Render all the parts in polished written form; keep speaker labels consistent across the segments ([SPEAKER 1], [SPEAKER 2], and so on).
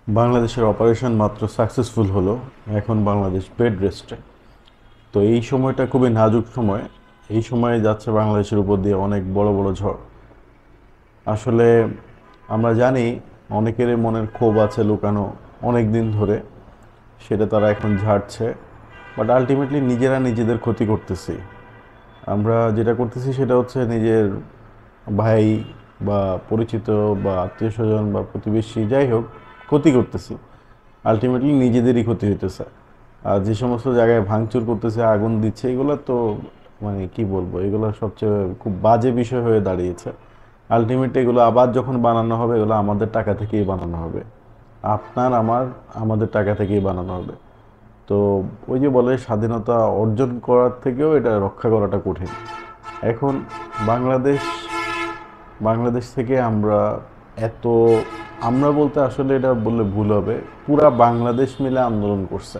[SPEAKER 1] বাংলাদেশের অপারেশন মাত্র সাকসেসফুল হলো। এখন বাংলাদেশ বেড রেস্টে। তো এই সময়টা খুবই নাজুক সময়। এই সময়ে যাচ্ছে বাংলাদেশের উপর দিয়ে অনেক বড় বড় ঝড়। আসলে আমরা জানি অনেকের মনের ক্ষোভ আছে লুকানো অনেক দিন ধরে, সেটা তারা এখন ঝাড়ছে। বাট আলটিমেটলি নিজেরা নিজেদের ক্ষতি করতেছি। আমরা যেটা করতেছি সেটা হচ্ছে নিজের ভাই বা পরিচিত বা আত্মীয় স্বজন বা প্রতিবেশী যাই হোক, ক্ষতি করতেছি। আলটিমেটলি নিজেদেরই ক্ষতি হইতেছে। আর যে সমস্ত জায়গায় ভাঙচুর করতেছে, আগুন দিচ্ছে, এগুলো তো মানে কি বলবো, এগুলো সবচেয়ে খুব বাজে বিষয় হয়ে দাঁড়িয়েছে। আলটিমেটলি এগুলো আবার যখন বানানো হবে, এগুলো আমাদের টাকা থেকেই বানানো হবে। আপনার আমার আমাদের টাকা থেকেই বানানো হবে। তো ওই যে বলে স্বাধীনতা অর্জন করার থেকেও এটা রক্ষা করাটা কঠিন। এখন বাংলাদেশ বাংলাদেশ থেকে আমরা এত, আমরা বলতে আসলে এটা বললে ভুল হবে, পুরা বাংলাদেশ মিলে আন্দোলন করছে।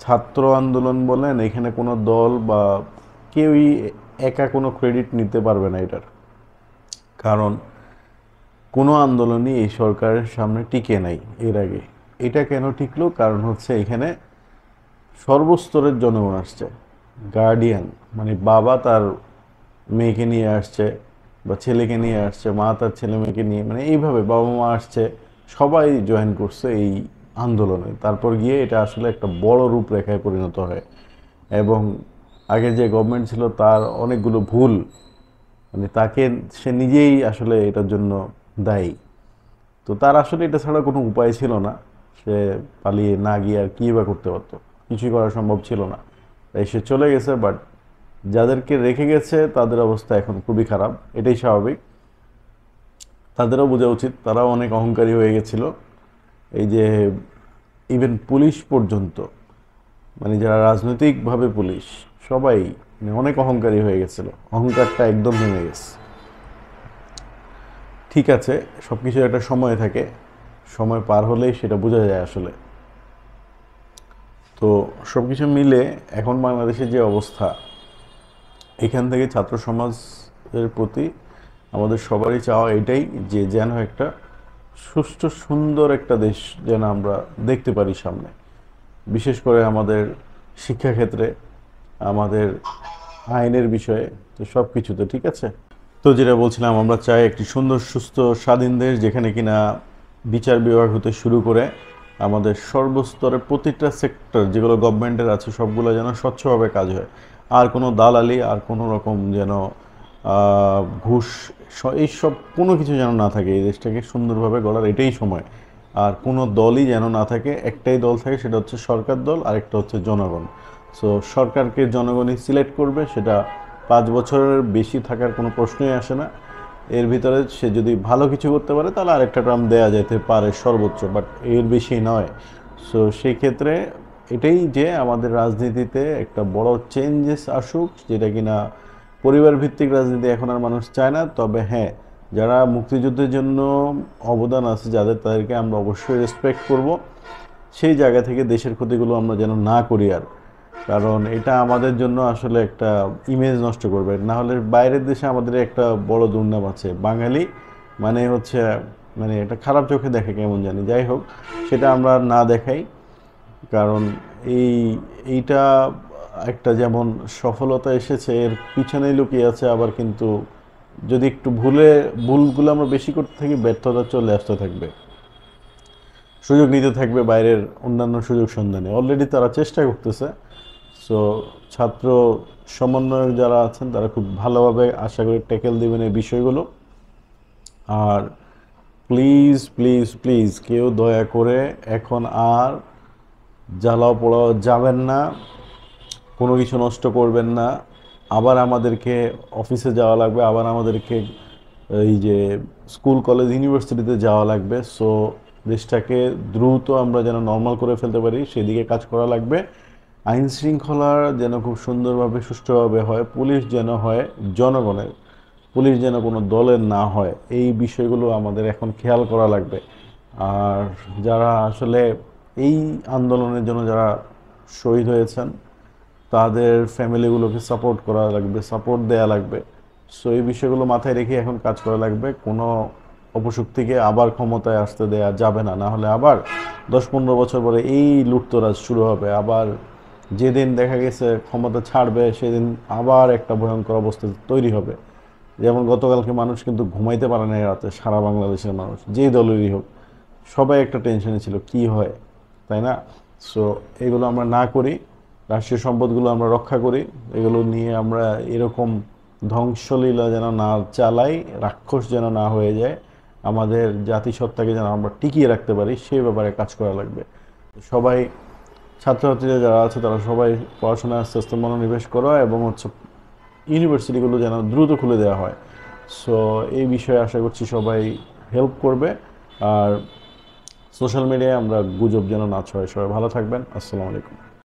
[SPEAKER 1] ছাত্র আন্দোলন বলেন, এখানে কোনো দল বা কেউই একা কোনো ক্রেডিট নিতে পারবে না এটার। কারণ কোনো আন্দোলনই এই সরকারের সামনে টিকে নাই এর আগে। এটা কেন টিকলো? কারণ হচ্ছে এখানে সর্বস্তরের জনগণ আসছে। গার্ডিয়ান মানে বাবা তার মেয়েকে নিয়ে আসছে, বা ছেলেকে নিয়ে আসছে, মা তার ছেলে মেয়েকে নিয়ে, মানে এইভাবে বাবা মা আসছে, সবাই জয়েন করছে এই আন্দোলনে। তারপর গিয়ে এটা আসলে একটা বড় রূপরেখায় পরিণত হয়। এবং আগে যে গভর্নমেন্ট ছিল তার অনেকগুলো ভুল, মানে তাকে, সে নিজেই আসলে এটার জন্য দায়ী। তো তার আসলে এটা ছাড়া কোনো উপায় ছিল না। সে পালিয়ে না গিয়ে আর কী বা করতে পারতো? কিছুই করা সম্ভব ছিল না। তাই সে চলে গেছে। বাট যাদেরকে রেখে গেছে তাদের অবস্থা এখন খুবই খারাপ, এটাই স্বাভাবিক। তাদেরও বোঝা উচিত, তারাও অনেক অহংকারী হয়ে গেছিল। এই যে ইভেন পুলিশ পর্যন্ত, মানে যারা রাজনৈতিকভাবে পুলিশ, সবাই মানে অনেক অহংকারী হয়ে গেছিল। অহংকারটা একদম নেমে গেছে। ঠিক আছে, সব কিছুর একটা সময় থাকে, সময় পার হলেই সেটা বোঝা যায় আসলে। তো সব কিছু মিলে এখন বাংলাদেশের যে অবস্থা, এখান থেকে ছাত্র সমাজের প্রতি আমাদের সবারই চাওয়া এটাই, যে যেন একটা সুষ্ঠু সুন্দর একটা দেশ যেন আমরা দেখতে পারি সামনে। বিশেষ করে আমাদের শিক্ষাক্ষেত্রে, আমাদের আইনের বিষয়ে, তো সব কিছুতে ঠিক আছে। তো যেটা বলছিলাম, আমরা চাই একটি সুন্দর সুস্থ স্বাধীন দেশ, যেখানে কিনা বিচার বিভাগ হতে শুরু করে আমাদের সর্বস্তরের প্রতিটা সেক্টর যেগুলো গভর্নমেন্টের আছে সবগুলো যেন স্বচ্ছভাবে কাজ হয়। আর কোনো দালালি, আর কোনো রকম যেন ঘুষ, এইসব কোনো কিছু যেন না থাকে। এই দেশটাকে সুন্দরভাবে গড়ার এটাই সময়। আর কোনো দলই যেন না থাকে, একটাই দল থাকে, সেটা হচ্ছে সরকার দল, আরেকটা হচ্ছে জনগণ। সো সরকারকে জনগণই সিলেক্ট করবে, সেটা 5 বছরের বেশি থাকার কোনো প্রশ্নই আসে না। এর ভিতরে সে যদি ভালো কিছু করতে পারে তাহলে আরেকটা টার্ম দেওয়া যেতে পারে সর্বোচ্চ, বাট এর বেশি নয়। সো সেই ক্ষেত্রে এটাই যে আমাদের রাজনীতিতে একটা বড় চেঞ্জেস আসুক, যেটা কিনা পরিবার ভিত্তিক রাজনীতি এখন আর মানুষ চায় না। তবে হ্যাঁ, যারা মুক্তিযুদ্ধের জন্য অবদান আছে যাদের, তাদেরকে আমরা অবশ্যই রেসপেক্ট করব। সেই জায়গা থেকে দেশের ক্ষতিগুলো আমরা যেন না করি আর। কারণ এটা আমাদের জন্য আসলে একটা ইমেজ নষ্ট করবে। না হলে বাইরের দেশে আমাদের একটা বড় দুর্নাম আছে, বাঙালি মানে হচ্ছে, মানে এটা খারাপ চোখে দেখে কেমন জানি। যাই হোক, সেটা আমরা না দেখাই। কারণ এই এইটা একটা যেমন সফলতা এসেছে, এর পিছনেই লুকিয়ে আছে আবার কিন্তু, যদি একটু ভুলগুলো আমরা বেশি করতে থাকি, ব্যর্থতা চলে আসতে থাকবে। সুযোগ নিতে থাকবে বাইরের অন্যান্য সুযোগ সন্ধানে। অলরেডি তারা চেষ্টা করতেছে। সো ছাত্র সমন্বয়ক যারা আছেন তারা খুব ভালোভাবে আশা করি ট্যাকেল দেবেন এই বিষয়গুলো। আর প্লিজ প্লিজ প্লিজ কেউ দয়া করে এখন আর জ্বালাও পোড়াও যাবেন না, কোনো কিছু নষ্ট করবেন না। আবার আমাদেরকে অফিসে যাওয়া লাগবে, আবার আমাদেরকে এই যে স্কুল কলেজ ইউনিভার্সিটিতে যাওয়া লাগবে। সো দেশটাকে দ্রুত আমরা যেন নর্মাল করে ফেলতে পারি সেদিকে কাজ করা লাগবে। আইন শৃঙ্খলা যেন খুব সুন্দরভাবে সুষ্ঠুভাবে হয়, পুলিশ যেন হয় জনগণের, পুলিশ যেন কোনো দলের না হয়, এই বিষয়গুলো আমাদের এখন খেয়াল করা লাগবে। আর যারা আসলে এই আন্দোলনের জন্য যারা শহীদ হয়েছেন, তাদের ফ্যামিলিগুলোকে সাপোর্ট করা লাগবে, সাপোর্ট দেয়া লাগবে। সো এই বিষয়গুলো মাথায় রেখে এখন কাজ করা লাগবে। কোনো অপশক্তিকে আবার ক্ষমতায় আসতে দেয়া যাবে না, না হলে আবার 10-15 বছর পরে এই লুটতরাজ শুরু হবে। আবার যেদিন দেখা গেছে ক্ষমতা ছাড়বে সেদিন আবার একটা ভয়ঙ্কর অবস্থা তৈরি হবে। যেমন গতকালকে মানুষ কিন্তু ঘুমাইতে পারে না রাতে, সারা বাংলাদেশের মানুষ যেই দলেরই হোক, সবাই একটা টেনশনে ছিল কি হয়, তাই না? সো এগুলো আমরা না করি, রাষ্ট্রীয় সম্পদগুলো আমরা রক্ষা করি, এগুলো নিয়ে আমরা এরকম ধ্বংসলীলা যেন না চালাই, রাক্ষস যেন না হয়ে যায়, আমাদের জাতিসত্তাকে যেন আমরা টিকিয়ে রাখতে পারি সেই ব্যাপারে কাজ করা লাগবে। সবাই, ছাত্রছাত্রীরা যারা আছে তারা সবাই পড়াশোনায় আস্তে আস্তে মনোনিবেশ করো, এবং হচ্ছে ইউনিভার্সিটিগুলো যেন দ্রুত খুলে দেওয়া হয়। সো এই বিষয়ে আশা করছি সবাই হেল্প করবে। আর সোশ্যাল মিডিয়ায় আমরা গুজব যেন না ছড়ায়। সবাই ভালো থাকবেন। আসসালামু আলাইকুম।